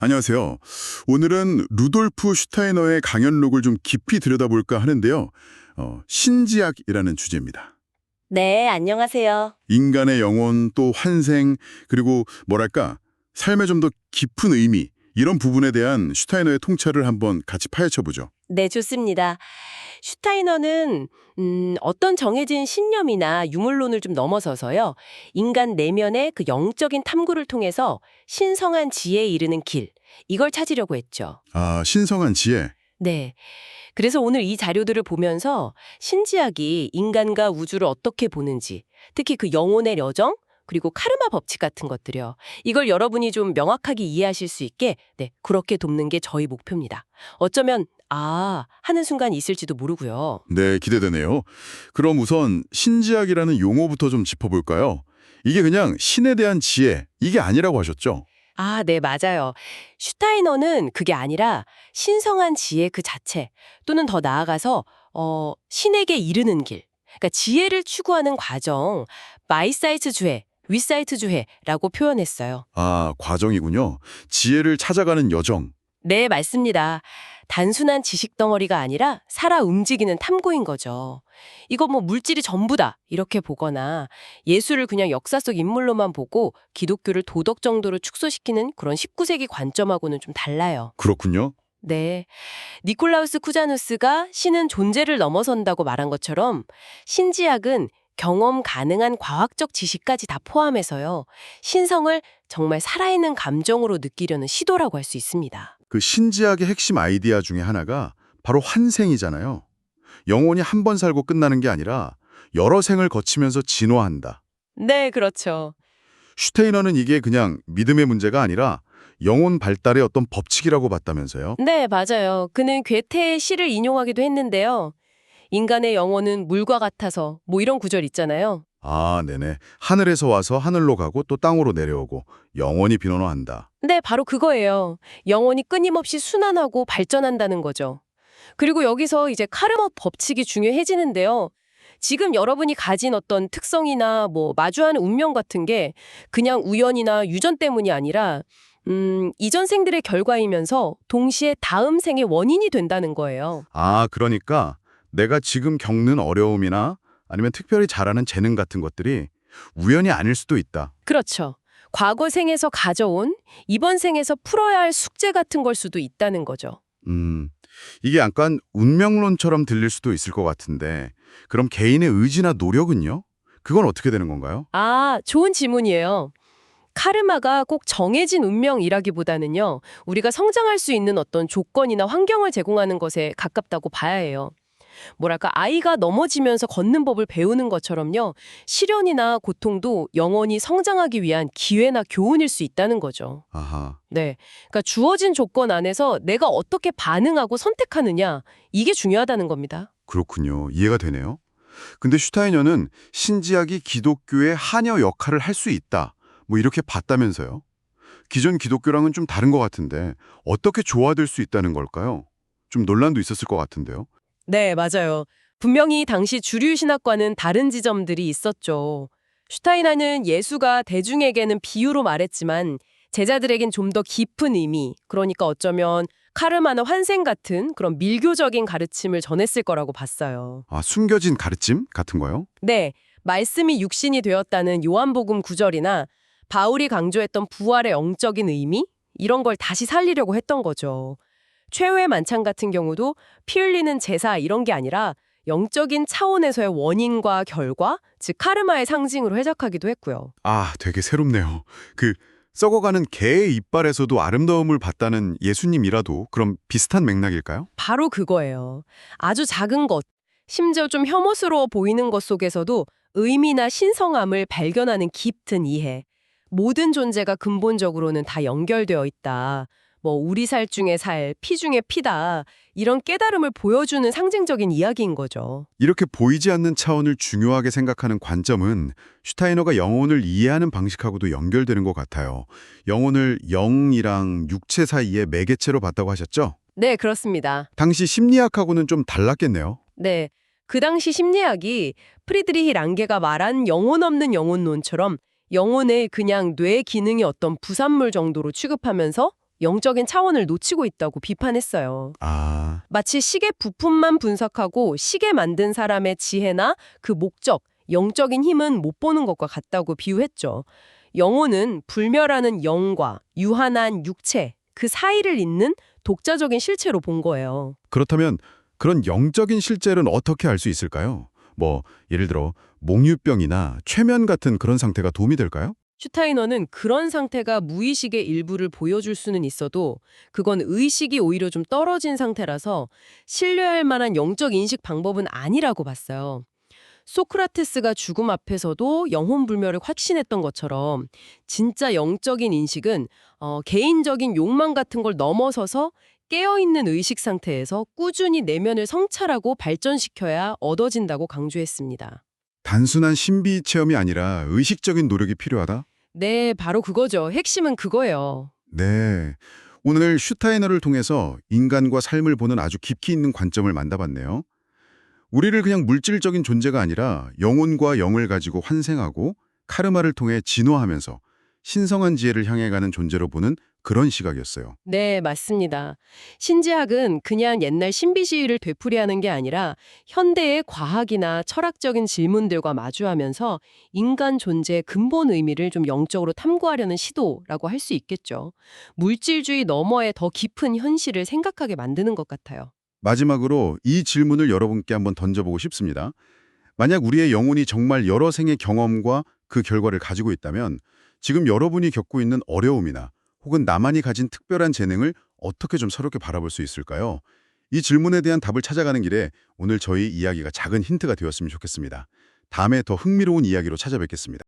안녕하세요. 오늘은 루돌프 슈타이너의 강연록을 좀 깊이 들여다볼까 하는데요. 신지학이라는 주제입니다. 네, 안녕하세요. 인간의 영혼, 또 환생, 그리고 뭐랄까, 삶의 좀 더 깊은 의미, 이런 부분에 대한 슈타이너의 통찰을 한번 같이 파헤쳐보죠. 네, 좋습니다. 슈타이너는 어떤 정해진 신념이나 유물론을 좀 넘어서서요. 인간 내면의 그 영적인 탐구를 통해서 신성한 지혜에 이르는 길, 이걸 찾으려고 했죠. 아, 신성한 지혜. 네. 그래서 오늘 이 자료들을 보면서 신지학이 인간과 우주를 어떻게 보는지, 특히 그 영혼의 여정, 그리고 카르마 법칙 같은 것들이요. 이걸 여러분이 좀 명확하게 이해하실 수 있게 그렇게 돕는 게 저희 목표입니다. 어쩌면 하는 순간이 있을지도 모르고요. 네, 기대되네요. 그럼 우선 신지학이라는 용어부터 좀 짚어볼까요? 이게 그냥 신에 대한 지혜, 이게 아니라고 하셨죠? 네, 맞아요. 슈타이너는 그게 아니라 신성한 지혜 그 자체, 또는 더 나아가서 신에게 이르는 길, 그러니까 지혜를 추구하는 과정, 마이사이트 주해, 위사이트 주해라고 표현했어요. 아, 과정이군요. 지혜를 찾아가는 여정. 네, 맞습니다. 단순한 지식 덩어리가 아니라 살아 움직이는 탐구인 거죠. 이거 뭐 물질이 전부다 이렇게 보거나 예수를 그냥 역사 속 인물로만 보고 기독교를 도덕 정도로 축소시키는 그런 19세기 관점하고는 좀 달라요. 그렇군요. 네. 니콜라우스 쿠자누스가 신은 존재를 넘어선다고 말한 것처럼 신지학은 경험 가능한 과학적 지식까지 다 포함해서요. 신성을 정말 살아있는 감정으로 느끼려는 시도라고 할 수 있습니다. 그 신지학의 핵심 아이디어 중에 하나가 바로 환생이잖아요. 영혼이 한 번 살고 끝나는 게 아니라 여러 생을 거치면서 진화한다. 네, 그렇죠. 슈테이너는 이게 그냥 믿음의 문제가 아니라 영혼 발달의 어떤 법칙이라고 봤다면서요? 네, 맞아요. 그는 괴테의 시를 인용하기도 했는데요. 인간의 영혼은 물과 같아서 뭐 이런 구절 있잖아요. 아, 네네. 하늘에서 와서 하늘로 가고 또 땅으로 내려오고 영원히 변화한다. 네, 바로 그거예요. 영혼이 끊임없이 순환하고 발전한다는 거죠. 그리고 여기서 이제 카르마 법칙이 중요해지는데요. 지금 여러분이 가진 어떤 특성이나 뭐 마주하는 운명 같은 게 그냥 우연이나 유전 때문이 아니라 이전 생들의 결과이면서 동시에 다음 생의 원인이 된다는 거예요. 아, 그러니까 내가 지금 겪는 어려움이나 아니면 특별히 잘하는 재능 같은 것들이 우연이 아닐 수도 있다. 그렇죠. 과거 생에서 가져온 이번 생에서 풀어야 할 숙제 같은 걸 수도 있다는 거죠. 이게 약간 운명론처럼 들릴 수도 있을 것 같은데 그럼 개인의 의지나 노력은요? 그건 어떻게 되는 건가요? 좋은 질문이에요. 카르마가 꼭 정해진 운명이라기보다는요, 우리가 성장할 수 있는 어떤 조건이나 환경을 제공하는 것에 가깝다고 봐야 해요. 뭐랄까, 아이가 넘어지면서 걷는 법을 배우는 것처럼요, 시련이나 고통도 영원히 성장하기 위한 기회나 교훈일 수 있다는 거죠. 아하, 네. 그러니까 주어진 조건 안에서 내가 어떻게 반응하고 선택하느냐, 이게 중요하다는 겁니다. 그렇군요. 이해가 되네요. 근데 슈타이너는 신지학이 기독교의 하녀 역할을 할 수 있다. 뭐 이렇게 봤다면서요. 기존 기독교랑은 좀 다른 것 같은데 어떻게 조화될 수 있다는 걸까요? 좀 논란도 있었을 것 같은데요. 네, 맞아요. 분명히 당시 주류 신학과는 다른 지점들이 있었죠. 슈타이너는 예수가 대중에게는 비유로 말했지만 제자들에겐 좀 더 깊은 의미, 그러니까 어쩌면 카르마나 환생 같은 그런 밀교적인 가르침을 전했을 거라고 봤어요. 아, 숨겨진 가르침 같은 거요? 네, 말씀이 육신이 되었다는 요한복음 9절이나 바울이 강조했던 부활의 영적인 의미? 이런 걸 다시 살리려고 했던 거죠. 최후의 만찬 같은 경우도 피 흘리는 제사 이런 게 아니라 영적인 차원에서의 원인과 결과, 즉 카르마의 상징으로 해석하기도 했고요. 아, 되게 새롭네요. 그 썩어가는 개의 이빨에서도 아름다움을 봤다는 예수님이라도 그럼 비슷한 맥락일까요? 바로 그거예요. 아주 작은 것, 심지어 좀 혐오스러워 보이는 것 속에서도 의미나 신성함을 발견하는 깊은 이해. 모든 존재가 근본적으로는 다 연결되어 있다. 뭐 우리 살 중에 살, 피 중에 피다. 이런 깨달음을 보여주는 상징적인 이야기인 거죠. 이렇게 보이지 않는 차원을 중요하게 생각하는 관점은 슈타이너가 영혼을 이해하는 방식하고도 연결되는 것 같아요. 영혼을 영이랑 육체 사이의 매개체로 봤다고 하셨죠? 네, 그렇습니다. 당시 심리학하고는 좀 달랐겠네요. 네. 그 당시 심리학이 프리드리히 랑게가 말한 영혼 없는 영혼론처럼 영혼을 그냥 뇌 기능의 어떤 부산물 정도로 취급하면서 영적인 차원을 놓치고 있다고 비판했어요. 아, 마치 시계 부품만 분석하고 시계 만든 사람의 지혜나 그 목적, 영적인 힘은 못 보는 것과 같다고 비유했죠. 영혼은 불멸하는 영과 유한한 육체, 그 사이를 잇는 독자적인 실체로 본 거예요. 그렇다면 그런 영적인 실제는 어떻게 알 수 있을까요? 뭐 예를 들어 몽유병이나 최면 같은 그런 상태가 도움이 될까요? 슈타이너는 그런 상태가 무의식의 일부를 보여줄 수는 있어도 그건 의식이 오히려 좀 떨어진 상태라서 신뢰할 만한 영적 인식 방법은 아니라고 봤어요. 소크라테스가 죽음 앞에서도 영혼 불멸을 확신했던 것처럼 진짜 영적인 인식은 개인적인 욕망 같은 걸 넘어서서 깨어있는 의식 상태에서 꾸준히 내면을 성찰하고 발전시켜야 얻어진다고 강조했습니다. 단순한 신비 체험이 아니라 의식적인 노력이 필요하다? 네, 바로 그거죠. 핵심은 그거예요. 네. 오늘 슈타이너를 통해서 인간과 삶을 보는 아주 깊이 있는 관점을 만나봤네요. 우리를 그냥 물질적인 존재가 아니라 영혼과 영을 가지고 환생하고 카르마를 통해 진화하면서 신성한 지혜를 향해 가는 존재로 보는 그런 시각이었어요. 네, 맞습니다. 신지학은 그냥 옛날 신비주의를 되풀이하는 게 아니라 현대의 과학이나 철학적인 질문들과 마주하면서 인간 존재의 근본 의미를 좀 영적으로 탐구하려는 시도라고 할 수 있겠죠. 물질주의 너머의 더 깊은 현실을 생각하게 만드는 것 같아요. 마지막으로 이 질문을 여러분께 한번 던져보고 싶습니다. 만약 우리의 영혼이 정말 여러 생의 경험과 그 결과를 가지고 있다면 지금 여러분이 겪고 있는 어려움이나 혹은 나만이 가진 특별한 재능을 어떻게 좀 새롭게 바라볼 수 있을까요? 이 질문에 대한 답을 찾아가는 길에 오늘 저희 이야기가 작은 힌트가 되었으면 좋겠습니다. 다음에 더 흥미로운 이야기로 찾아뵙겠습니다.